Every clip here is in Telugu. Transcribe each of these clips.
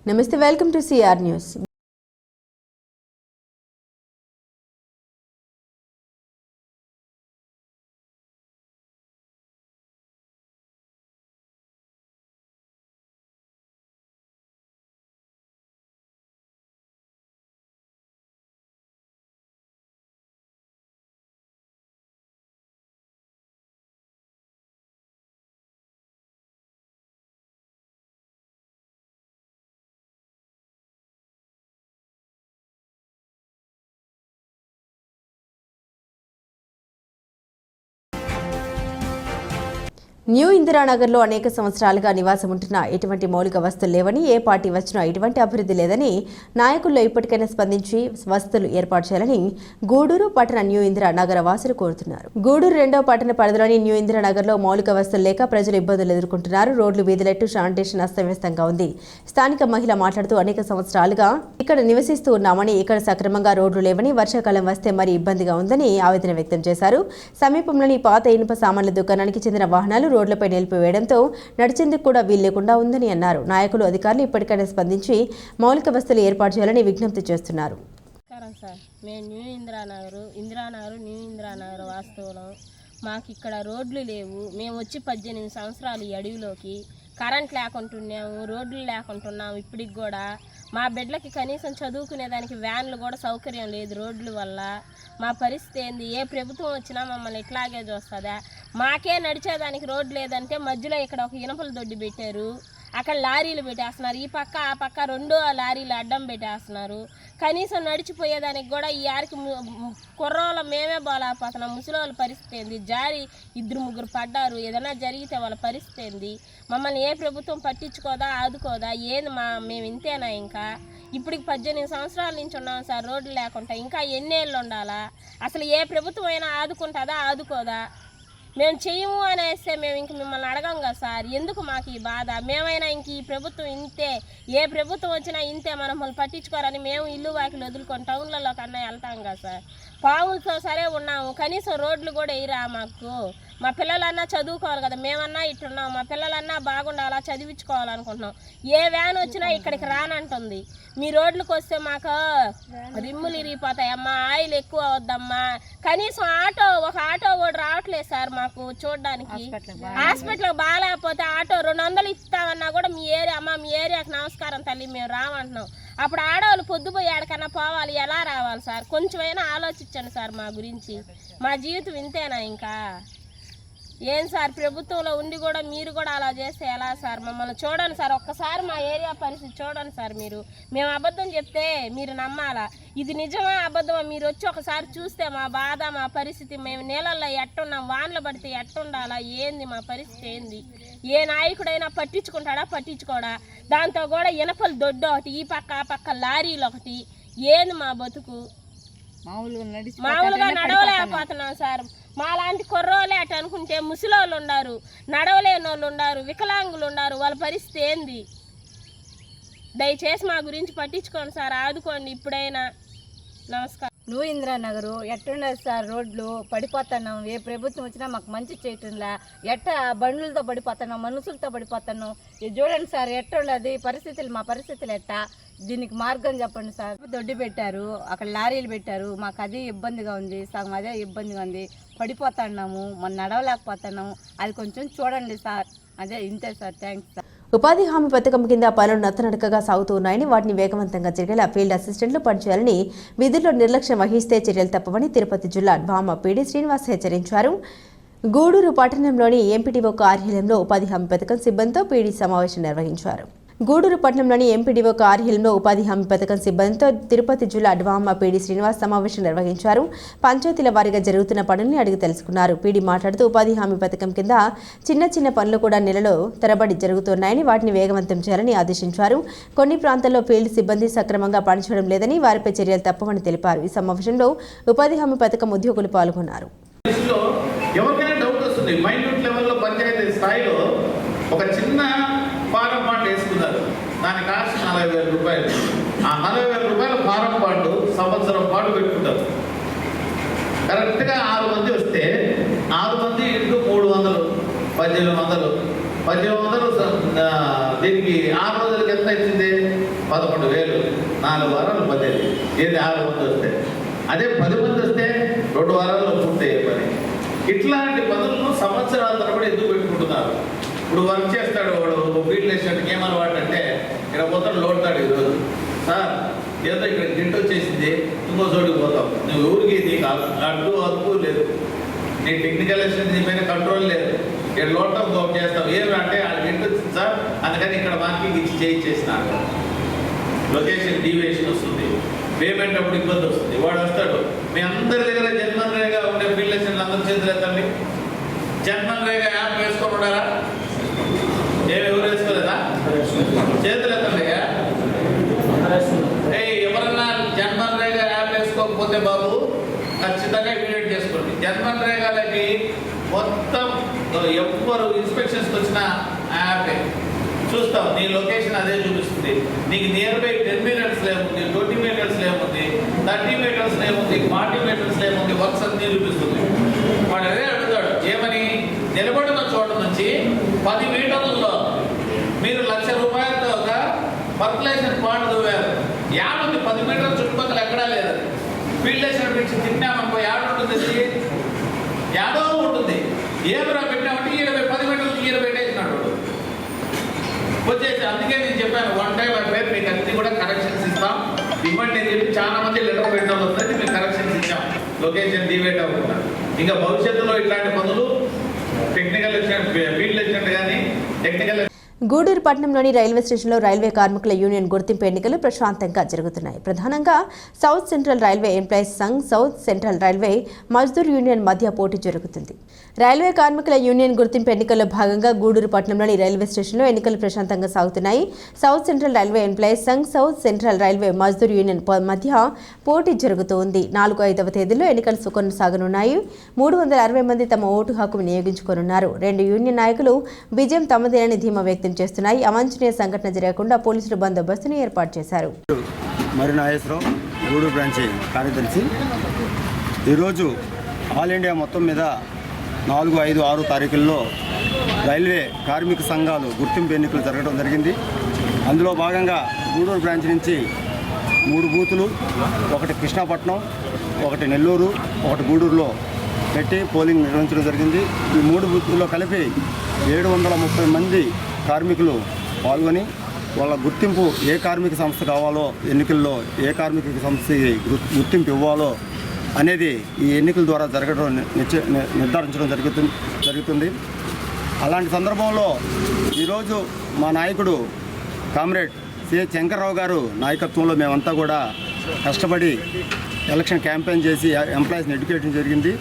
Namaste, welcome to CR News. New ఇందిరానగర్లో అనేక సంవత్సరాలుగా నివాసం ఉంటున్న ఎటువంటి మౌలిక వస్తువులు లేవని, ఏ పార్టీ వచ్చినా ఎటువంటి అభివృద్ధి లేదని నాయకుల్లో ఇప్పటికైనా స్పందించి వసతులు ఏర్పాటు చేయాలని గూడూరు పట్టణ న్యూ ఇందిరానగర్ వాసులు కోరుతున్నారు. గూడూరు 2వ పట్టణ పరిధిలోని న్యూ ఇందిరానగర్లో మౌలిక వసతులు లేక ప్రజలు ఇబ్బందులు ఎదుర్కొంటున్నారు. రోడ్లు, వీధులెట్టు, శానిటేషన్ అస్తవ్యస్తంగా ఉంది. స్థానిక మహిళ మాట్లాడుతూ అనేక సంవత్సరాలుగా ఇక్కడ నివసిస్తూ ఉన్నామని, ఇక్కడ సక్రమంగా రోడ్లు లేవని, వర్షాకాలం వస్తే మరి ఇబ్బందిగా ఉందని ఆవేదన వ్యక్తం చేశారు. సమీపంలోని పాత ఇనుప సామాన్ల దుకాణానికి చెందిన వాహనాలు రోడ్లపై నిలిపివేయడంతో నడిచేందుకు కూడా వీలు లేకుండా ఉందని అన్నారు. నాయకులు, అధికారులు ఇప్పటికైనా స్పందించి మౌలిక వసతులు ఏర్పాటు చేయాలని విజ్ఞప్తి చేస్తున్నారు. మేము న్యూ ఇందిరానగర్ వాస్తవం. మాకు ఇక్కడ రోడ్లు లేవు. మేము వచ్చి 18 సంవత్సరాలు ఈ అడవిలోకి కరెంట్ లేకుంటున్నాము, రోడ్లు లేకుంటున్నాము. ఇప్పటికి కూడా మా బిడ్డలకి కనీసం చదువుకునేదానికి వ్యాన్లు కూడా సౌకర్యం లేదు రోడ్ల వల్ల. మా పరిస్థితి ఏంది? ఏ ప్రభుత్వం వచ్చినా మమ్మల్ని ఇట్లాగే చూస్తుందా? మాకే నడిచేదానికి రోడ్డు లేదంటే మధ్యలో ఇక్కడ ఒక ఇనపల దొడ్డి పెట్టారు, అక్కడ లారీలు పెట్టేస్తున్నారు. ఈ పక్క ఆ పక్క 2 లారీలు అడ్డం పెట్టేస్తున్నారు. కనీసం నడిచిపోయేదానికి కూడా ఈ ఆరికి కుర్రోళ్ళ మేమే బాలేకపోతున్నాం. ముసలి పరిస్థితి ఏంది? జారి 2-3 పడ్డారు. ఏదైనా జరిగితే వాళ్ళ పరిస్థితి ఏంది? మమ్మల్ని ఏ ప్రభుత్వం పట్టించుకోదా, ఆదుకోదా? ఏంది మేము ఇంతేనా? ఇంకా ఇప్పటికి 18 సంవత్సరాల నుంచి ఉన్నాం సార్ రోడ్లు లేకుండా. ఇంకా ఎన్నేళ్ళు ఉండాలా? అసలు ఏ ప్రభుత్వం అయినా ఆదుకుంటుందా, ఆదుకోదా? మేము చెయ్యము అనేస్తే మేము ఇంక మిమ్మల్ని అడగం కదా సార్. ఎందుకు మాకు ఈ బాధ? మేమైనా ఇంక ఈ ప్రభుత్వం ఇంతే, ఏ ప్రభుత్వం వచ్చినా ఇంతే, మమ్మల్ని పట్టించుకోరని మేము ఇల్లు వాకిలు వదులుకొని టౌన్లలో కన్నా వెళ్తాం కదా సార్. పావులతో సరే ఉన్నాము, కనీసం రోడ్లు కూడా వేయరా మాకు. మా పిల్లలన్నా చదువుకోవాలి కదా, మేమన్నా ఇట్టున్నాం. మా పిల్లలన్నా బాగుండాలా, చదివించుకోవాలనుకుంటున్నాం. ఏ వ్యాన్ వచ్చినా ఇక్కడికి రానంటుంది. మీ రోడ్లకు వస్తే మాకు రిమ్ములు ఇరిగిపోతాయమ్మా, ఆయిల్ ఎక్కువ అవద్దమ్మా. కనీసం ఒక ఆటో కూడా రావట్లేదు సార్ మాకు చూడడానికి. హాస్పిటల్కి బాగాలేకపోతే ఆటో 200 ఇస్తామన్నా కూడా మీ ఏరియాకి నమస్కారం తల్లి మేము రామంటున్నాం. అప్పుడు ఆడవాళ్ళు పొద్దుపోయి ఎక్కడికన్నా పోవాలి, ఎలా రావాలి సార్? కొంచెమైనా ఆలోచించండి సార్ మా గురించి. మా జీవితం ఇంతేనా ఇంకా? ఏం సార్, ప్రభుత్వంలో ఉండి కూడా మీరు కూడా అలా చేస్తే ఎలా సార్? మమ్మల్ని చూడండి సార్, ఒక్కసారి మా ఏరియా పరిస్థితి చూడండి సార్. మేము అబద్ధం చెప్తే మీరు నమ్మాలా? ఇది నిజమా అబద్ధమా? మీరు వచ్చి ఒకసారి చూస్తే మా బాధ, మా పరిస్థితి, మేము నీళ్ళల్లో ఎట్టున్నాం, వానలు పడితే ఎట్టుండాలా, ఏంది మా పరిస్థితి ఏంది? ఏ నాయకుడైనా పట్టించుకుంటాడా, పట్టించుకోడా? దాంతో కూడా ఇనపలు దొడ్డు ఒకటి, ఈ పక్క ఆ పక్క లారీలు ఒకటి. ఏంది మా బతుకు? మామూలుగా నడవలేకపోతున్నాం సార్. మాలాంటి కుర్రోళ్ళే అటు అనుకుంటే ముసలోళ్ళు ఉన్నారు, నడవలేని వాళ్ళు ఉన్నారు, వికలాంగులు ఉన్నారు. వాళ్ళ పరిస్థితి ఏంది? దయచేసి మా గురించి పట్టించుకోండి సార్, ఆదుకోండి ఇప్పుడైనా. నమస్కారం. న్యూ ఇందిరానగర్ ఎట్టుండదు సార్, రోడ్లు పడిపోతున్నాం. ఏ ప్రభుత్వం వచ్చినా మాకు మంచి చేయటంలా. బండ్లతో పడిపోతున్నాం, మనుషులతో పడిపోతున్నాం. ఇది చూడండి సార్, ఎట్టుండదు పరిస్థితులు, మా పరిస్థితులు ఎట్టా? దీనికి మార్గం చెప్పండి సార్. దొడ్డి పెట్టారు, అక్కడ లారీలు పెట్టారు, మాకు అదే ఇబ్బందిగా ఉంది, సగం అదే ఇబ్బందిగా ఉంది. పడిపోతున్నాము, మనం నడవలేకపోతున్నాము. అది కొంచెం చూడండి సార్. అదే ఇంతే సార్. Thanks sir. ఉపాధి హామీ పథకం కింద పనులు నత్తనడకగా సాగుతూ ఉన్నాయని, వాటిని వేగవంతంగా జరిగేలా ఫీల్డ్ అసిస్టెంట్లు పనిచేయాలని, విధుల్లో నిర్లక్ష్యం వహిస్తే చర్యలు తప్పవని తిరుపతి జిల్లా డ్వామా పీడీ శ్రీనివాస్ హెచ్చరించారు. గూడూరు పట్టణంలోని ఎంపీడీఓ కార్యాలయంలో ఉపాధి హామీ పథకం సిబ్బందితో పీడీ సమావేశం నిర్వహించారు. గూడూరు పట్టణంలోని ఎంపీడీఓ కార్యాలయంలో ఉపాధి హామీ పథకం సిబ్బందితో తిరుపతి జిల్లా డ్వామా పీడీ శ్రీనివాస్ సమావేశం నిర్వహించారు. పంచాయతీల వారీగా జరుగుతున్న పనుల్ని అడిగి తెలుసుకున్నారు. పీడీ మాట్లాడుతూ ఉపాధి హామీ పథకం కింద చిన్న పనులు కూడా నెలలో తరబడి జరుగుతున్నాయని, వాటిని వేగవంతం చేయాలని ఆదేశించారు. కొన్ని ప్రాంతాల్లో ఫీల్డ్ సిబ్బంది సక్రమంగా పనిచేయడం లేదని, వారిపై చర్యలు తప్పవని తెలిపారు. ఈ సమావేశంలో ఉపాధి హామీ పథకం ఉద్యోగులు పాల్గొన్నారు. ఫారం బాండ్ వేసుకున్నారు. దాని కాస్ట్ 40,000 రూపాయలు. ఆ 40,000 రూపాయల ఫారం బాండ్ సంవత్సరం పాటు పెట్టుకుంటారు. కరెక్ట్గా 6 మంది వస్తే 6 మంది ఇంటూ 300, 1800. 1800 దీనికి 6 రోజులకి ఎంత ఇచ్చింది? 11,000. 4 వారాలు పదేది. ఏది 6 మంది వస్తే, అదే 10 మంది వస్తే 2 వారాల్లో పూర్తయ్యే పని. ఇట్లాంటి పనులను సంవత్సరాల తరబడి ఎందుకు పెట్టుకుంటున్నారు? ఇప్పుడు వర్క్ చేస్తాడు వాడు, ఫీల్డ్ వేసినట్టుకి ఏమన్నమాట అంటే ఇక్కడ పోతాడు, లోడతాడు. ఈరోజు సార్ ఏదో ఇక్కడ గింట వచ్చేసింది, ఇంకో చోటుకి పోతాం. నువ్వు ఊరికి నీకు అడ్డు అదుపు లేదు, నీ టెక్నికల్ అసిస్టెంట్ నీ పైన కంట్రోల్ లేదు. ఇక్కడ లోటం గోప్ చేస్తాం. ఏమంటే ఆ గింట వచ్చింది సార్, అందుకని ఇక్కడ మార్కింగ్ ఇచ్చి చేయించేసినారు. లొకేషన్ డీవియేషన్ వస్తుంది, పేమెంట్ అప్పుడు ఇబ్బంది వస్తుంది. వాడు వస్తాడు, మీ అందరి దగ్గర జన్మన్ రేగా ఉండే ఫీల్డ్ అసిస్టెంట్లు అందరూ చేతులు ఎత్తండి. జన్మన్ రేగా యాప్ వేసుకొని ఉండారా? ఎవరు వేసుకోలేదా? చేతులు ఎత్తండి. ఎవరన్నా జన్మన్ రేగా యాప్ వేసుకోకపోతే బాబు ఖచ్చితంగా ఇమీడియట్ చేసుకోండి. జన్మన్ రేగాలకి మొత్తం ఎవ్వరు ఇన్స్పెక్షన్స్కి వచ్చిన యాపే చూస్తాం. నీ లొకేషన్ అదే చూపిస్తుంది. నీకు నియర్ బై 10 మీటర్స్లో ఏముంది, 20 మీటర్స్లో ఏముంది, 30 మీటర్స్లో ఏముంది, 40 మీటర్స్లో ఏముంది, వర్క్స్ అన్నీ చూపిస్తుంది. వాడు అదే అడుగుతాడు, ఏమని? నిలబడిన చోట నుంచి 10 మీటర్లలో మీరు ₹1,00,000 ఒక ఫర్టిలైజర్ పాండ్ దువ్వారు. యాడుంది? 10 మీటర్ల చుట్టుపక్కల ఎక్కడా లేదు. ఫీల్డ్ వేసిన నుంచి తిన్నామనుకో, యాడు ఉంటుంది? యాడో ఉంటుంది. ఏమరా పెట్టామంటే 10 మీటర్లు ఈర పెట్టేసినాడు వచ్చేసి. అందుకే నేను చెప్పాను, 1 టైం అయిపోయి మీకు అన్ని కూడా కరెక్షన్స్ ఇస్తాం, ఇవ్వండి అని చెప్పి చాలా మంది లెటర్ పెట్టడం వస్తుంది. మీకు కరెక్షన్స్ ఇచ్చాం, లొకేషన్ డివేట్ అవ్వకుండా. ఇంకా భవిష్యత్తులో ఇట్లాంటి పనులు టెక్నికల్ ఫీల్డ్ అసిస్టెంట్ కానీ టెక్నికల్ గూడూరు పట్టణంలోని రైల్వే స్టేషన్లో రైల్వే కార్మికుల యూనియన్ గుర్తింపు ఎన్నికలు ప్రశాంతంగా జరుగుతున్నాయి. ప్రధానంగా south central railway employees Sangh, south central railway Mazdoor union మధ్య పోటీ జరుగుతుంది. రైల్వే కార్మికుల యూనియన్ గుర్తింపు ఎన్నికల్లో భాగంగా గూడూరు పట్టణంలోని రైల్వే స్టేషన్లో ఎన్నికలు ప్రశాంతంగా సాగుతున్నాయి. South central railway employees Sangh, south central railway Mazdoor union మధ్య పోటీ జరుగుతోంది. 4-5వ తేదీల్లో ఎన్నికలు కొనసాగనున్నాయి. 360 మంది తమ ఓటు హక్కు వినియోగించుకోనున్నారు. 2 యూనియన్ నాయకులు విజయం తమదేనని ధీమా వ్యక్తం చేస్తున్నాయి. అవాంఛనీయ సంఘటన జరగకుండా పోలీసులు బందోబస్తును ఏర్పాటు చేశారు. మరి నాగేశ్వరరావు, గూడూరు బ్రాంచి కార్యదర్శి. ఈరోజు ఆల్ ఇండియా మొత్తం మీద 4, 5, 6 తారీఖుల్లో రైల్వే కార్మిక సంఘాలు గుర్తింపు ఎన్నికలు జరగడం జరిగింది. అందులో భాగంగా గూడూరు బ్రాంచ్ నుంచి 3 బూతులు, ఒకటి కృష్ణాపట్నం, ఒకటి నెల్లూరు, ఒకటి గూడూరులో పెట్టి పోలింగ్ నిర్వహించడం జరిగింది. ఈ 3 బూతుల్లో కలిపి 730 మంది కార్మికులు పాల్గొని వాళ్ళ గుర్తింపు ఏ కార్మిక సంస్థ కావాలో, ఎన్నికల్లో ఏ కార్మిక సంస్థకి గుర్తింపు ఇవ్వాలో అనేది ఈ ఎన్నికల ద్వారా జరగడం నిర్ధారించడం జరుగుతుంది. అలాంటి సందర్భంలో ఈరోజు మా నాయకుడు కామ్రేడ్ సిహెచ్ శంకర్రావు గారు నాయకత్వంలో మేమంతా కూడా కష్టపడి ఎలక్షన్ క్యాంపెయిన్ చేసి ఎంప్లాయీస్ని ఎడ్యుకేషన్ జరిగింది.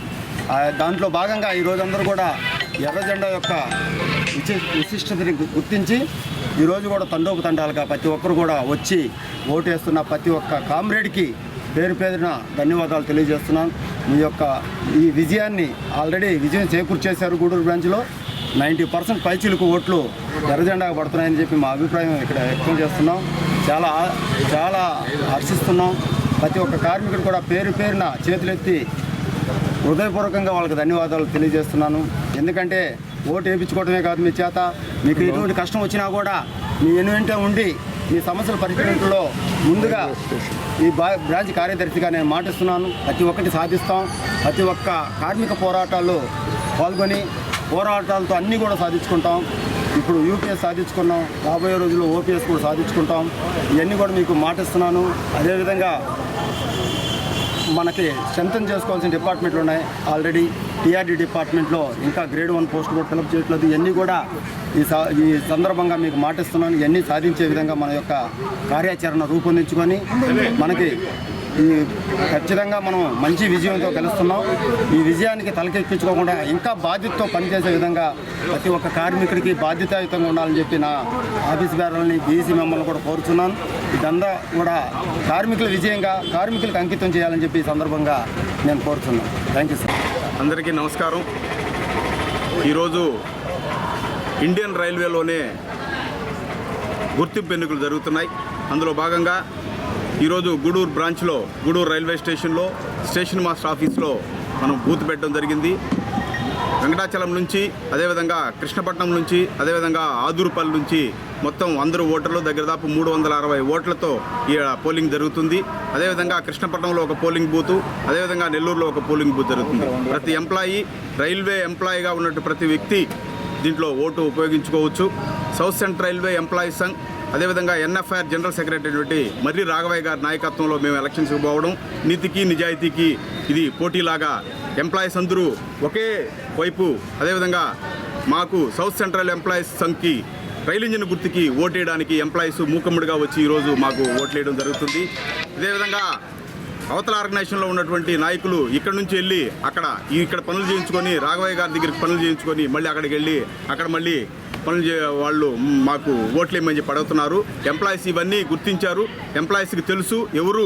దాంట్లో భాగంగా ఈరోజు అందరూ కూడా ఎర్ర జెండా యొక్క విశిష్టతని గుర్తించి ఈరోజు కూడా తండోపతండాలుగా ప్రతి ఒక్కరు కూడా వచ్చి ఓటేస్తున్న ప్రతి ఒక్క కామ్రేడ్కి పేరు పేరున ధన్యవాదాలు తెలియజేస్తున్నాను. మీ యొక్క ఈ విజయాన్ని ఆల్రెడీ విజయం చేకూర్చేశారు. గూడూరు బ్రాంచ్లో 90% పైచిలుకు ఓట్లు ఎర్రజెండాగా పడుతున్నాయని చెప్పి మా అభిప్రాయం ఇక్కడ వ్యక్తం చేస్తున్నాం. చాలా హర్షిస్తున్నాం. ప్రతి ఒక్క కార్మికుడు కూడా పేరు పేరున చేతులెత్తి హృదయపూర్వకంగా వాళ్ళకి ధన్యవాదాలు తెలియజేస్తున్నాను. ఎందుకంటే ఓటు వేయించుకోవడమే కాదు, మీ చేత మీకు ఎటువంటి కష్టం వచ్చినా కూడా మీ వెనువెంటే ఉండి మీ సమస్యల పరిష్కరించడంలో ముందుగా ఈ బ్రాంచ్ కార్యదర్శిగా నేను మాటిస్తున్నాను. ప్రతి ఒక్కటి సాధిస్తాం. ప్రతి ఒక్క కార్మిక పోరాటాల్లో పాల్గొని పోరాటాలతో అన్నీ కూడా సాధించుకుంటాం. ఇప్పుడు యూపీఎస్ సాధించుకున్నాం, రాబోయే రోజుల్లో ఓపీఎస్ కూడా సాధించుకుంటాం. ఇవన్నీ కూడా మీకు మాటిస్తున్నాను. అదేవిధంగా మనకి స్ట్రెంథన్ చేసుకోవాల్సిన డిపార్ట్మెంట్లు ఉన్నాయి. ఆల్రెడీ టీఆర్డీ డిపార్ట్మెంట్లో ఇంకా గ్రేడ్ 1 పోస్ట్ కూడా ఫిలప్ చేయట్లేదు. ఇవన్నీ కూడా ఈ సందర్భంగా మీకు మాటిస్తున్నాను. ఇవన్నీ సాధించే విధంగా మన యొక్క కార్యాచరణ రూపొందించుకొని మనకి ఈ ఖచ్చితంగా మనం మంచి విజయంతో గెలుస్తున్నాం. ఈ విజయానికి తలకెక్కించుకోకుండా ఇంకా బాధ్యతతో పనిచేసే విధంగా ప్రతి ఒక్క కార్మికుడికి బాధ్యతాయుతంగా ఉండాలని చెప్పి నా ఆఫీస్ బేరాలని బీసీ మెంబర్లు కూడా కోరుతున్నాను. ఇదంతా కూడా కార్మికుల విజయంగా కార్మికులకు అంకితం చేయాలని చెప్పి ఈ సందర్భంగా నేను కోరుతున్నాను. Thank you sir. అందరికీ నమస్కారం. ఈరోజు ఇండియన్ రైల్వేలోనే గుర్తింపు ఎన్నికలు జరుగుతున్నాయి. అందులో భాగంగా ఈరోజు గూడూరు బ్రాంచ్లో గూడూరు రైల్వే స్టేషన్లో స్టేషన్ మాస్టర్ ఆఫీస్లో మనం బూత్ పెట్టడం జరిగింది. వెంకటాచలం నుంచి, అదేవిధంగా కృష్ణపట్నం నుంచి, అదేవిధంగా ఆదూరుపల్లి నుంచి మొత్తం అందరూ ఓటర్లు దాదాపు 360 ఓట్లతో ఈ పోలింగ్ జరుగుతుంది. అదేవిధంగా కృష్ణపట్నంలో ఒక పోలింగ్ బూత్, అదేవిధంగా నెల్లూరులో ఒక పోలింగ్ బూత్ జరుగుతుంది. ప్రతి ఎంప్లాయీ, రైల్వే ఎంప్లాయీగా ఉన్నట్టు ప్రతి వ్యక్తి దీంట్లో ఓటు ఉపయోగించుకోవచ్చు. South central railway employees Sangh, అదేవిధంగా ఎన్ఎఫ్ఐఆర్ జనరల్ సెక్రటరీ మర్రి రాఘవయ్య గారి నాయకత్వంలో మేము ఎలక్షన్స్కి పోవడం, నీతికి నిజాయితీకి ఇది పోటీలాగా ఎంప్లాయీస్ అందరూ ఒకే వైపు, అదేవిధంగా మాకు సౌత్ సెంట్రల్ ఎంప్లాయీస్ సంఘ్కి రైలు ఇంజిన్ గుర్తుకి ఓటేయడానికి ఎంప్లాయీస్ మూకమ్ముడిగా వచ్చి ఈరోజు మాకు ఓట్లేయడం జరుగుతుంది. ఇదేవిధంగా అవతల ఆర్గనైజేషన్లో ఉన్నటువంటి నాయకులు ఇక్కడ నుంచి వెళ్ళి ఇక్కడ పనులు చేయించుకొని, రాఘవయ్య గారి దగ్గరికి పనులు చేయించుకొని మళ్ళీ అక్కడికి వెళ్ళి అక్కడ మళ్ళీ పనులు వాళ్ళు మాకు ఓట్లేమని చెప్పి అడుగుతున్నారు. ఎంప్లాయీస్ ఇవన్నీ గుర్తించారు. ఎంప్లాయీస్కి తెలుసు ఎవరు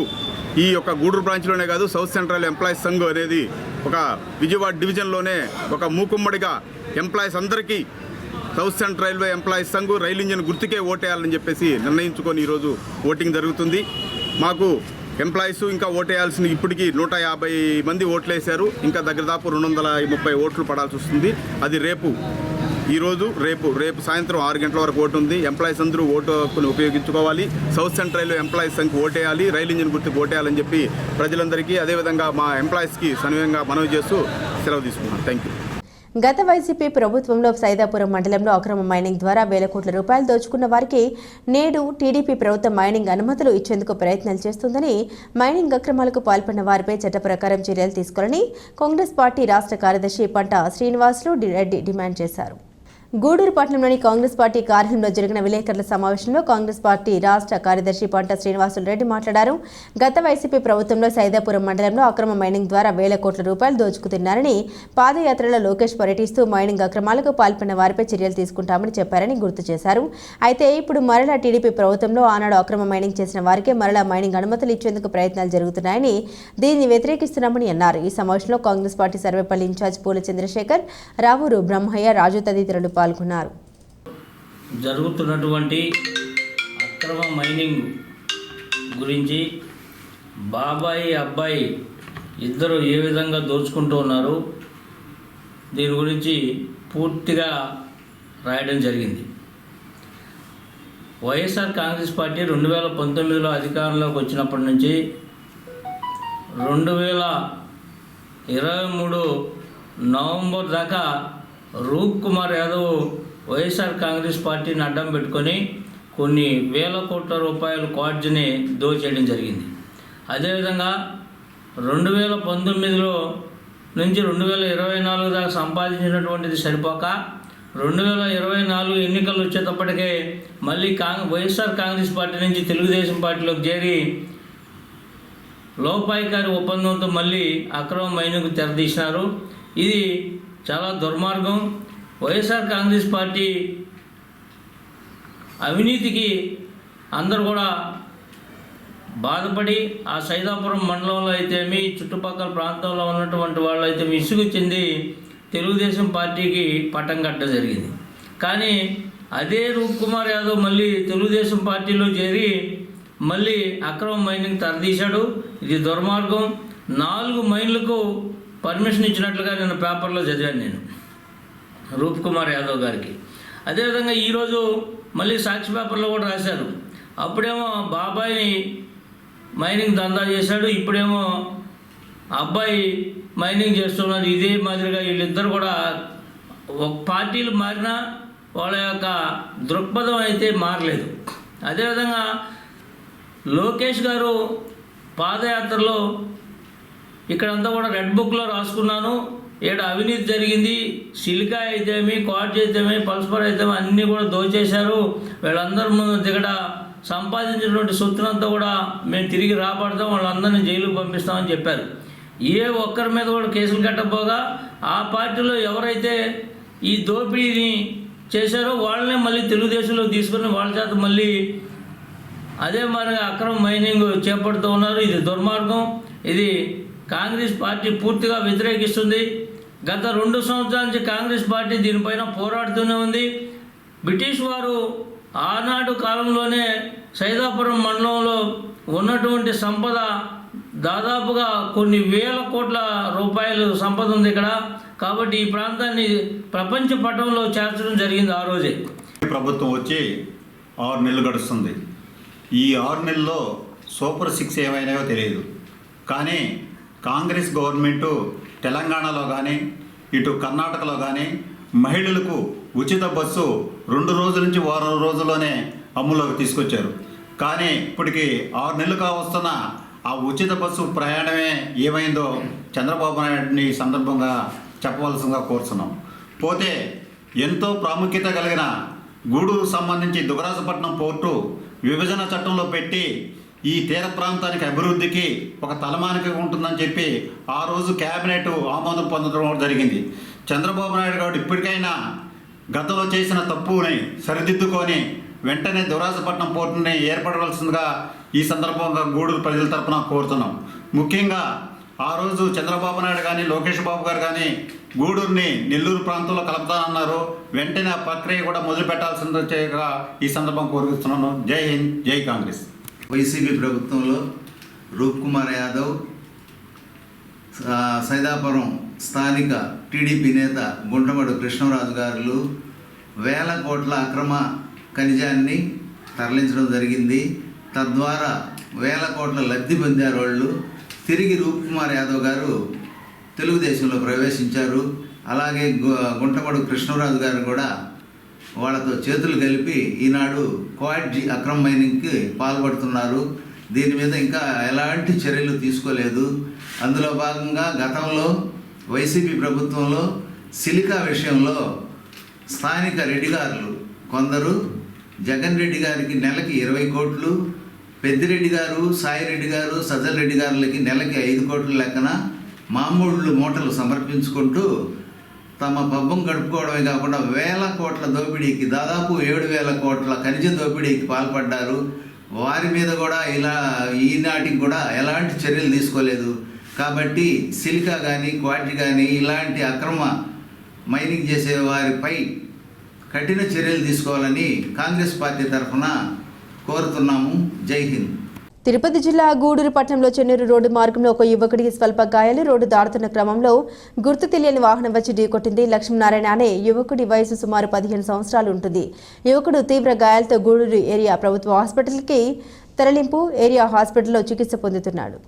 ఈ యొక్క గూడూరు బ్రాంచ్లోనే కాదు, సౌత్ సెంట్రల్ ఎంప్లాయీస్ సంఘ్ అనేది ఒక విజయవాడ డివిజన్లోనే ఒక మూకుమ్మడిగా ఎంప్లాయీస్ అందరికీ south central railway employees Sangh రైలు ఇంజిన్ గుర్తుకే ఓటేయాలని చెప్పేసి నిర్ణయించుకొని ఈరోజు ఓటింగ్ జరుగుతుంది. మాకు ఎంప్లాయీస్ ఇంకా ఓటేయాల్సిన ఇప్పటికీ 150 మంది ఓట్లేశారు. ఇంకా దాపు 230 ఓట్లు పడాల్సి వస్తుంది. అది రేపు సాయంత్రం 6 గంటల వరకు ఓటు ఉంది. ఎంప్లాయీస్ అందరూ ఓటు హక్కుని ఉపయోగించుకోవాలి. సౌత్ సెంట్రల్ రైల్వే ఎంప్లాయీస్ సంఖ్య ఓటేయాలి, రైలు ఇంజిన్ గుర్తుకు ఓటేయాలని చెప్పి ప్రజలందరికీ, అదేవిధంగా మా ఎంప్లాయీస్కి సన్నివేయంగా మనవి చేస్తూ సెలవు తీసుకున్నాను. Thank you. గత వైసీపీ ప్రభుత్వంలో సైదాపురం మండలంలో అక్రమ మైనింగ్ ద్వారా వేల కోట్ల రూపాయలు దోచుకున్న వారికి నేడు టీడీపీ ప్రభుత్వం మైనింగ్ అనుమతులు ఇచ్చేందుకు ప్రయత్నాలు చేస్తుందని, మైనింగ్ అక్రమాలకు పాల్పడిన వారిపై చట్ట ప్రకారం చర్యలు తీసుకోవాలని కాంగ్రెస్ పార్టీ రాష్ట్ర కార్యదర్శి పంట శ్రీనివాసులు రెడ్డి డిమాండ్ చేశారు. గూడూరు పట్టణంలోని కాంగ్రెస్ పార్టీ కార్యాలయంలో జరిగిన విలేకరుల సమావేశంలో కాంగ్రెస్ పార్టీ రాష్ట్ర కార్యదర్శి పంట శ్రీనివాసులు రెడ్డి మాట్లాడారు. గత వైసీపీ ప్రభుత్వంలో సైదాపురం మండలంలో అక్రమ మైనింగ్ ద్వారా వేల కోట్ల రూపాయలు దోచుకుతున్నారని, పాదయాత్రలో లోకేష్ పర్యటిస్తూ మైనింగ్ అక్రమాలకు పాల్పడిన వారిపై చర్యలు తీసుకుంటామని చెప్పారని గుర్తు చేశారు. అయితే ఇప్పుడు మరలా టీడీపీ ప్రభుత్వంలో ఆనాడు అక్రమ మైనింగ్ చేసిన వారికే మరలా మైనింగ్ అనుమతులు ఇచ్చేందుకు ప్రయత్నాలు జరుగుతున్నాయని, దీన్ని వ్యతిరేకిస్తున్నామని అన్నారు. ఈ సమావేశంలో కాంగ్రెస్ పార్టీ సర్వేపల్లి ఇన్ఛార్జ్ పూల చంద్రశేఖర్, రావూరు బ్రహ్మయ్య, రాజు తదితరులు పాల్గొన్నారు. జరుగుతున్నటువంటి అక్రమ మైనింగ్ గురించి బాబాయి అబ్బాయి ఇద్దరు ఏ విధంగా దోచుకుంటూ ఉన్నారు, దీని గురించి పూర్తిగా రాయడం జరిగింది. వైఎస్ఆర్ కాంగ్రెస్ పార్టీ 2019లో అధికారంలోకి వచ్చినప్పటి నుంచి 2023 నవంబర్ దాకా రూప్ కుమార్ యాదవ్ వైఎస్ఆర్ కాంగ్రెస్ పార్టీని అడ్డం పెట్టుకొని కొన్ని వేల కోట్ల రూపాయల క్వాడ్జిని దోచేయడం జరిగింది. అదేవిధంగా 2019లో నుంచి 2024 దాకా సంపాదించినటువంటిది సరిపోక 2024 ఎన్నికలు వచ్చేటప్పటికే మళ్ళీ వైఎస్ఆర్ కాంగ్రెస్ పార్టీ నుంచి తెలుగుదేశం పార్టీలోకి చేరి లోపాయికారి ఒప్పందంతో మళ్ళీ అక్రమ మైనింగ్కు తెరదీసినారు. ఇది చాలా దుర్మార్గం. వైఎస్ఆర్ కాంగ్రెస్ పార్టీ అవినీతికి అందరూ కూడా బాధపడి ఆ సైదాపురం మండలంలో అయితేమి, చుట్టుపక్కల ప్రాంతంలో ఉన్నటువంటి వాళ్ళు అయితే విసుగు చెంది తెలుగుదేశం పార్టీకి పట్టం కట్టడం జరిగింది. కానీ అదే రూప్ కుమార్ యాదవ్ మళ్ళీ తెలుగుదేశం పార్టీలో చేరి మళ్ళీ అక్రమ మైనింగ్ తెరదీశాడు. ఇది దుర్మార్గం. 4 మైన్లకు పర్మిషన్ ఇచ్చినట్లుగా నేను పేపర్లో చదివాను నేను రూప్ కుమార్ యాదవ్ గారికి. అదేవిధంగా ఈరోజు మళ్ళీ సాక్షి పేపర్లో కూడా రాశారు. అప్పుడేమో బాబాయిని మైనింగ్ దందా చేశాడు, ఇప్పుడేమో అబ్బాయి మైనింగ్ చేస్తున్నారు. ఇదే మాదిరిగా వీళ్ళిద్దరు కూడా ఒక పార్టీలు మారినా వాళ్ళ యొక్క దృక్పథం అయితే మారలేదు. అదేవిధంగా లోకేష్ గారు పాదయాత్రలో ఇక్కడంతా కూడా రెడ్ బుక్లో రాసుకున్నాను, ఏడు అవినీతి జరిగింది, సిలికా అయితేమి, క్వార్ట్జ్ అయితేమి, పల్స్పర్ అయితేమి అన్నీ కూడా దోచేశారు, వీళ్ళందరి ముందు దిగడ సంపాదించినటువంటి సొత్తునంతా కూడా మేము తిరిగి రాబడతాం, వాళ్ళందరినీ జైలుకు పంపిస్తామని చెప్పారు. ఏ ఒక్కరి మీద కూడా కేసులు కట్టకపోగా ఆ పార్టీలో ఎవరైతే ఈ దోపిడీని చేశారో వాళ్ళనే మళ్ళీ తెలుగుదేశంలో తీసుకుని వాళ్ళ చేత మళ్ళీ అదే మాదిరిగా అక్రమ మైనింగ్ చేపడుతూ ఉన్నారు. ఇది దుర్మార్గం. ఇది కాంగ్రెస్ పార్టీ పూర్తిగా వ్యతిరేకిస్తుంది. గత 2 సంవత్సరాల నుంచి కాంగ్రెస్ పార్టీ దీనిపైన పోరాడుతూనే ఉంది. బ్రిటిష్ వారు ఆనాడు కాలంలోనే సైదాపురం మండలంలో ఉన్నటువంటి సంపద దాదాపుగా కొన్ని వేల కోట్ల రూపాయలు సంపద ఉంది ఇక్కడ. కాబట్టి ఈ ప్రాంతాన్ని ప్రపంచ పటంలో చేర్చడం జరిగింది ఆ రోజే. ప్రభుత్వం వచ్చి 6 నెలలు గడుస్తుంది. ఈ 6 నెలల్లో సూపర్ 6 ఏమైనాయో తెలియదు. కానీ కాంగ్రెస్ గవర్నమెంటు తెలంగాణలో కానీ ఇటు కర్ణాటకలో కానీ మహిళలకు ఉచిత బస్సు 2 రోజుల నుంచి వారం రోజుల్లోనే అమలులోకి తీసుకొచ్చారు. కానీ ఇప్పటికి 6 నెలలు కావస్తున్న ఆ ఉచిత బస్సు ప్రయాణమే ఏమైందో చంద్రబాబు నాయుడిని ఈ సందర్భంగా చెప్పవలసిందిగా కోరుతున్నాం. పోతే ఎంతో ప్రాముఖ్యత కలిగిన గూడూరు సంబంధించి దుగరాజపట్నం పోర్టు విభజన చట్టంలో పెట్టి ఈ తీర ప్రాంతానికి అభివృద్ధికి ఒక తలమానిక ఉంటుందని చెప్పి ఆ రోజు క్యాబినెట్ ఆమోదం పొందడం జరిగింది. చంద్రబాబు నాయుడు గారు ఇప్పటికైనా గతంలో చేసిన తప్పుని సరిదిద్దుకొని వెంటనే దుగరాజపట్నం పోర్టుని ఏర్పడవలసిందిగా ఈ సందర్భంగా గూడూరు ప్రజల తరఫున కోరుతున్నాం. ముఖ్యంగా ఆ రోజు చంద్రబాబు నాయుడు కానీ లోకేష్ బాబు గారు కానీ గూడూరుని నెల్లూరు ప్రాంతంలో కలుపుతానన్నారు. వెంటనే ఆ ప్రక్రియ కూడా మొదలు పెట్టాల్సిందిగా ఈ సందర్భం కోరుతున్నాను. జై హింద్, జై కాంగ్రెస్. వైసీపీ ప్రభుత్వంలో రూప్ కుమార్ యాదవ్ సైదాపురం స్థానిక టీడీపీ నేత గుంటమడు కృష్ణరాజు గారు వేల కోట్ల అక్రమ ఖనిజాన్ని తరలించడం జరిగింది. తద్వారా వేల కోట్ల లబ్ధి పొందారు వాళ్ళు. తిరిగి రూప్ కుమార్ యాదవ్ గారు తెలుగుదేశంలో ప్రవేశించారు. అలాగే గుంటమడు కృష్ణరాజు గారు కూడా వాళ్ళతో చేతులు కలిపి ఈనాడు క్వాడ్ అక్రమ మైనింగ్కి పాల్పడుతున్నారు. దీని మీద ఇంకా ఎలాంటి చర్యలు తీసుకోలేదు. అందులో భాగంగా గతంలో వైసీపీ ప్రభుత్వంలో సిలికా విషయంలో స్థానిక రెడ్డిగారులు కొందరు జగన్ రెడ్డి గారికి నెలకి 20 కోట్లు, పెద్దిరెడ్డి గారు, సాయిరెడ్డి గారు, సజ్జల్ రెడ్డి గారులకి నెలకి 5 కోట్ల లెక్కన మామూళ్ళు మూటలు సమర్పించుకుంటూ తమ పబ్బం గడుపుకోవడమే కాకుండా వేల కోట్ల దోపిడీకి దాదాపు 7,000 కోట్ల ఖనిజ దోపిడీకి పాల్పడ్డారు. వారి మీద కూడా ఈనాటికి కూడా ఎలాంటి చర్యలు తీసుకోలేదు. కాబట్టి సిలికా కానీ క్వాడ్జి కానీ ఇలాంటి అక్రమ మైనింగ్ చేసే వారిపై కఠిన చర్యలు తీసుకోవాలని కాంగ్రెస్ పార్టీ తరఫున కోరుతున్నాము. జై హింద్. తిరుపతి జిల్లా గూడూరు పట్టణంలో చెన్నూరు రోడ్డు మార్గంలో ఒక యువకుడికి స్వల్ప గాయాలు. రోడ్డు దాడుతున్న క్రమంలో గుర్తు తెలియని వాహనం వచ్చి ఢీకొట్టింది. లక్ష్మీనారాయణ అనే యువకుడి వయసు సుమారు 15 సంవత్సరాలు ఉంటుంది. యువకుడు తీవ్ర గాయాలతో గూడూరు ఏరియా ప్రభుత్వ హాస్పిటల్కి తరలింపు. ఏరియా హాస్పిటల్లో చికిత్స పొందుతున్నాడు.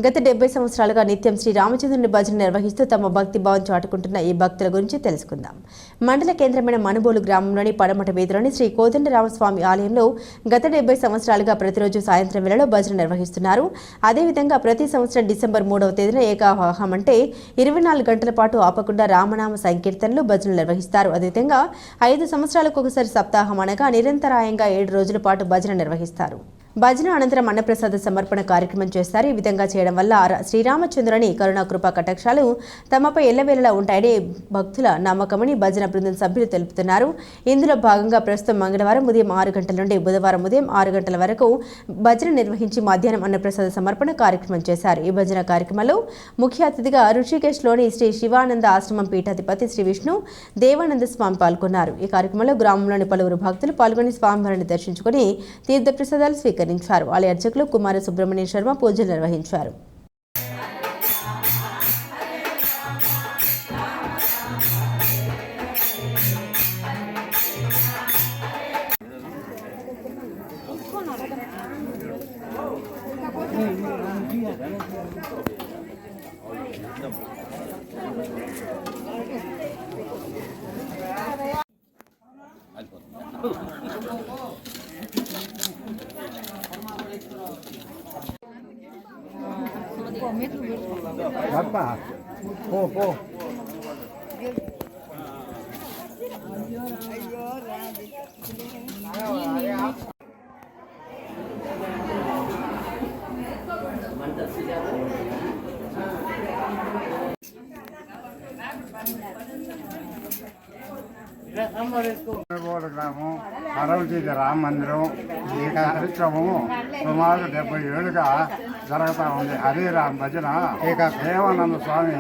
గత 70 సంవత్సరాలుగా నిత్యం శ్రీ రామచంద్రుని భజన నిర్వహిస్తూ తమ భక్తి భావం చాటుకుంటున్న ఈ భక్తుల గురించి తెలుసుకుందాం. మండల కేంద్రమైన మనుబోలు గ్రామంలోని పడమట వీధిలోని శ్రీ కోదండరామస్వామి ఆలయంలో గత 70 సంవత్సరాలుగా ప్రతిరోజు సాయంత్రం వేళలో భజన నిర్వహిస్తున్నారు. అదేవిధంగా ప్రతి సంవత్సరం డిసెంబర్ 3వ తేదీన ఏకాహం అంటే 24 గంటల పాటు ఆపకుండా రామనామ సంకీర్తనలు భజనలు నిర్వహిస్తారు. అదేవిధంగా 5 సంవత్సరాలకు ఒకసారి సప్తాహం అనగా నిరంతరాయంగా 7 రోజుల పాటు భజన నిర్వహిస్తారు. భజన అనంతరం అన్నప్రసాద సమర్పణ కార్యక్రమం చేస్తారు. ఈ విధంగా చేయడం వల్ల శ్రీరామచంద్రుని కరుణా కృపా కటాక్షాలు తమపై ఎల్లవేళలా ఉంటాయని భక్తుల నమ్మకమని భజన బృందం సభ్యులు తెలుపుతున్నారు. ఇందులో భాగంగా ప్రస్తుతం మంగళవారం ఉదయం 6 గంటల నుండి బుధవారం ఉదయం 6 గంటల వరకు భజన నిర్వహించి మధ్యాహ్నం అన్నప్రసాద సమర్పణ కార్యక్రమం చేశారు. ఈ భజన కార్యక్రమంలో ముఖ్య అతిథిగా ఋషికేశ్లోని శ్రీ శివానంద ఆశ్రమం పీఠాధిపతి శ్రీ విష్ణు దేవానంద స్వామి పాల్గొన్నారు. ఈ కార్యక్రమంలో గ్రామంలోని పలువురు భక్తులు పాల్గొని స్వామివారిని దర్శించుకుని తీర్థప్రసాదాలు స్వీకరించారు. ఆలయ అర్చకులు కుమార సుబ్రహ్మణ్య శర్మ పూజలు నిర్వహించారు. గ్రామం అరవతీది రామ మందిరం ఈ కార్యక్రమము సుమారు 70 ఏళ్ళుగా జరుగుతూ ఉంది. హరే రామ్ భజన దేవానంద స్వామి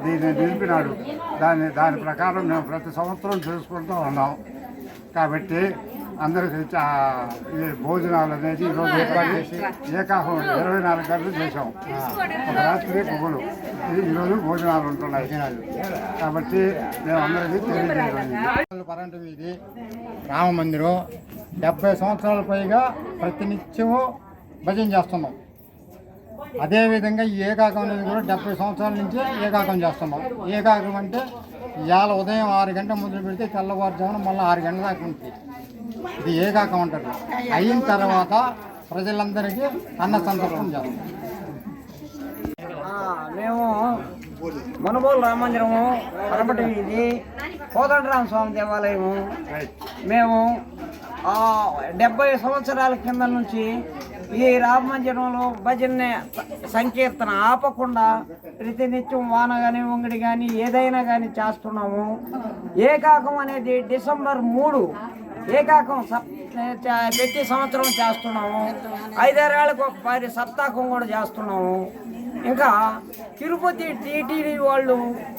దీన్ని నిలిపినాడు. దాని ప్రకారం మేము ప్రతి సంవత్సరం చేసుకుంటూ ఉన్నాం. కాబట్టి అందరికీ ఈ భోజనాలు అనేది ఈరోజు ఏకాహం 24 గంటలు చేసాం. ఒక రాత్రి పువ్వులు ఈరోజు భోజనాలు ఉంటున్నాయి. కాబట్టి మేము అందరికీ తెలియజేయాలి. పరంట వీధి రామ మందిరం 70 సంవత్సరాల పైగా ప్రతినిత్యము భజన చేస్తున్నాం. అదేవిధంగా ఈ ఏకాకం అనేది కూడా 70 సంవత్సరాల నుంచి ఏకాకం చేస్తున్నాం. ఏకాకం అంటే ఇవాళ ఉదయం 6 గంటల మొదలు పెడితే తెల్లవారుజామున మళ్ళీ 6 గంటల దాకా ఉంటుంది. ఇది ఏకాకం అంటారు. అయిన తర్వాత ప్రజలందరికీ అన్న సంతర్పణ చేస్తాం. మేము మనుబోలు రామమందిరము పరపటి వీధి కోదండరామ స్వామి దేవాలయము. మేము 70 సంవత్సరాల కింద నుంచి ఈ రామమందిరంలో భజన సంకీర్తన ఆపకుండా ప్రతినిత్యం వాన కానీ వంగడి కానీ ఏదైనా కానీ చేస్తున్నాము. ఏకాకం అనేది డిసెంబర్ 3 ఏకాకం ప్రతి సంవత్సరం చేస్తున్నాము. 5-6 ఏళ్ళకు ఒకసారి సప్తాహం కూడా చేస్తున్నాము. ఇంకా తిరుపతి టీటీడీ వాళ్ళు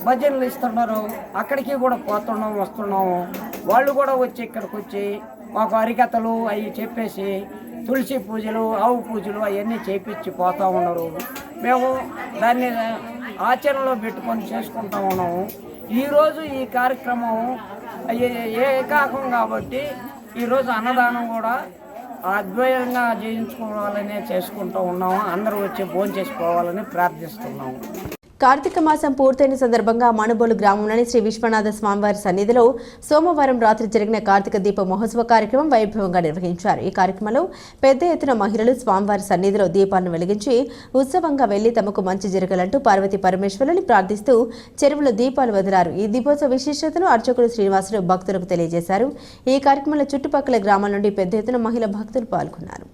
భజనలు ఇస్తున్నారు. అక్కడికి కూడా పోతున్నాం వస్తున్నాము. వాళ్ళు కూడా వచ్చి ఇక్కడికి వచ్చి మాకు హరికథలు అవి చెప్పేసి తులసి పూజలు ఆవు పూజలు అవన్నీ చేపించి పోతూ ఉన్నారు. మేము దాన్ని ఆచరణలో పెట్టుకొని చేసుకుంటా ఉన్నాము. ఈరోజు ఈ కార్యక్రమం ఏకాకం కాబట్టి ఈరోజు అన్నదానం కూడా అద్వైతంగా చేయించుకోవాలనే చేసుకుంటూ ఉన్నాము. అందరూ వచ్చి భోజనం చేసుకోవాలని ప్రార్థిస్తున్నాము. కార్తీక మాసం పూర్తయిన సందర్భంగా మనుబోలు గ్రామంలోని శ్రీ విశ్వనాథ స్వామివారి సన్నిధిలో సోమవారం రాత్రి జరిగిన కార్తీక దీప మహోత్సవ కార్యక్రమం వైభవంగా నిర్వహించారు. ఈ కార్యక్రమంలో పెద్ద ఎత్తున మహిళలు స్వామివారి సన్నిధిలో దీపాలను వెలిగించి ఉత్సవంగా వెళ్లి తమకు మంచి జరగాలంటూ పార్వతీ పరమేశ్వరుని ప్రార్థిస్తూ చెరువులో దీపాలు వదిలారు. ఈ దీపోత్సవ విశిష్టతను అర్చకుడు శ్రీనివాసులు భక్తులకు తెలియజేశారు. ఈ కార్యక్రమంలో చుట్టుపక్కల గ్రామాల నుండి పెద్ద ఎత్తున మహిళా భక్తులు పాల్గొన్నారు.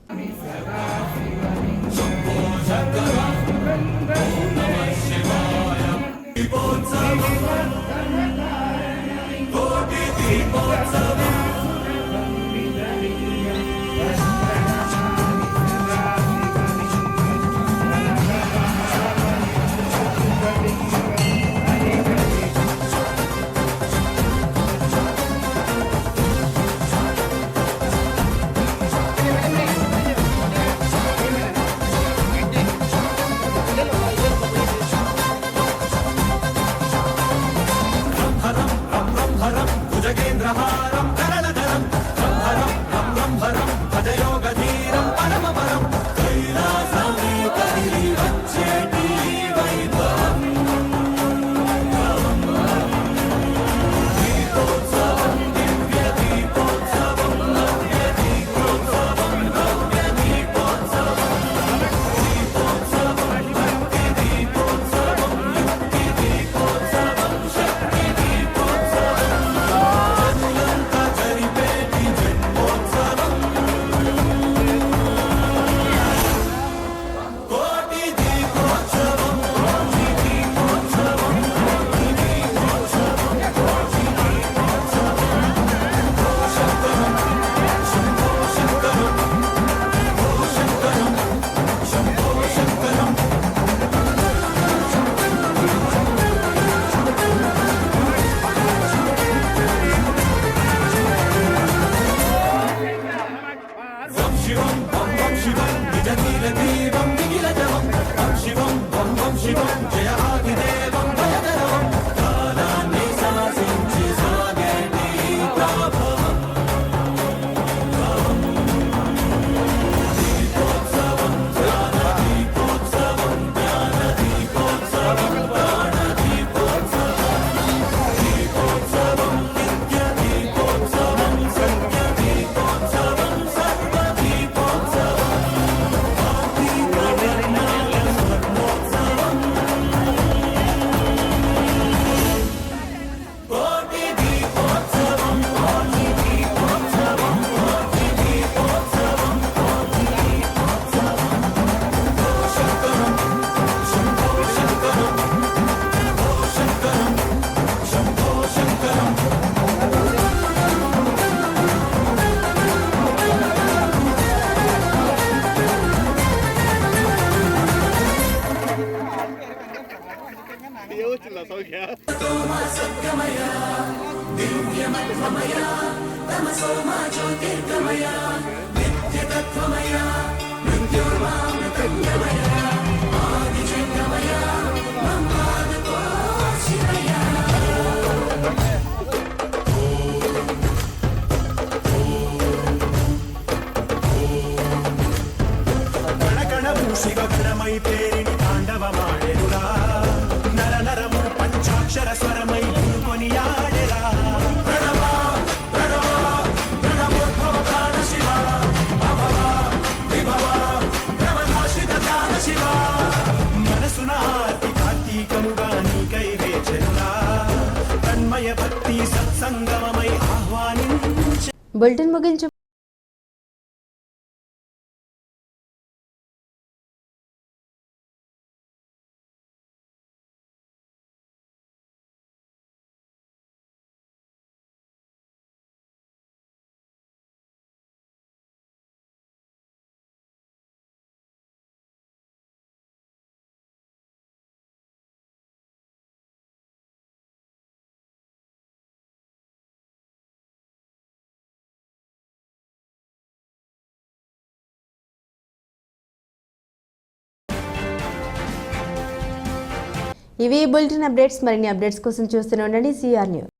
శివగణమై పేరిని తాండవమాడెనురా నర నరము పంచాక్షర స్వరమై కొనియాడెరా ప్రణవ ప్రణవ ప్రణవోద్భవ ప్రాణ శివ భవ విభవ ప్రవనాశిత ధ్యాన శివ మనసున ఆర్తి కార్తీకముగా నీకై వేచెనురా తన్మయ భక్తి సత్సంగమమై ఆహ్వానించ. బులెటిన్ ముగించు ఇవి బులెటిన్ అప్డేట్స్. మరిన్ని అప్డేట్స్ కోసం చూస్తూనే ఉండండి సిఆర్ న్యూస్.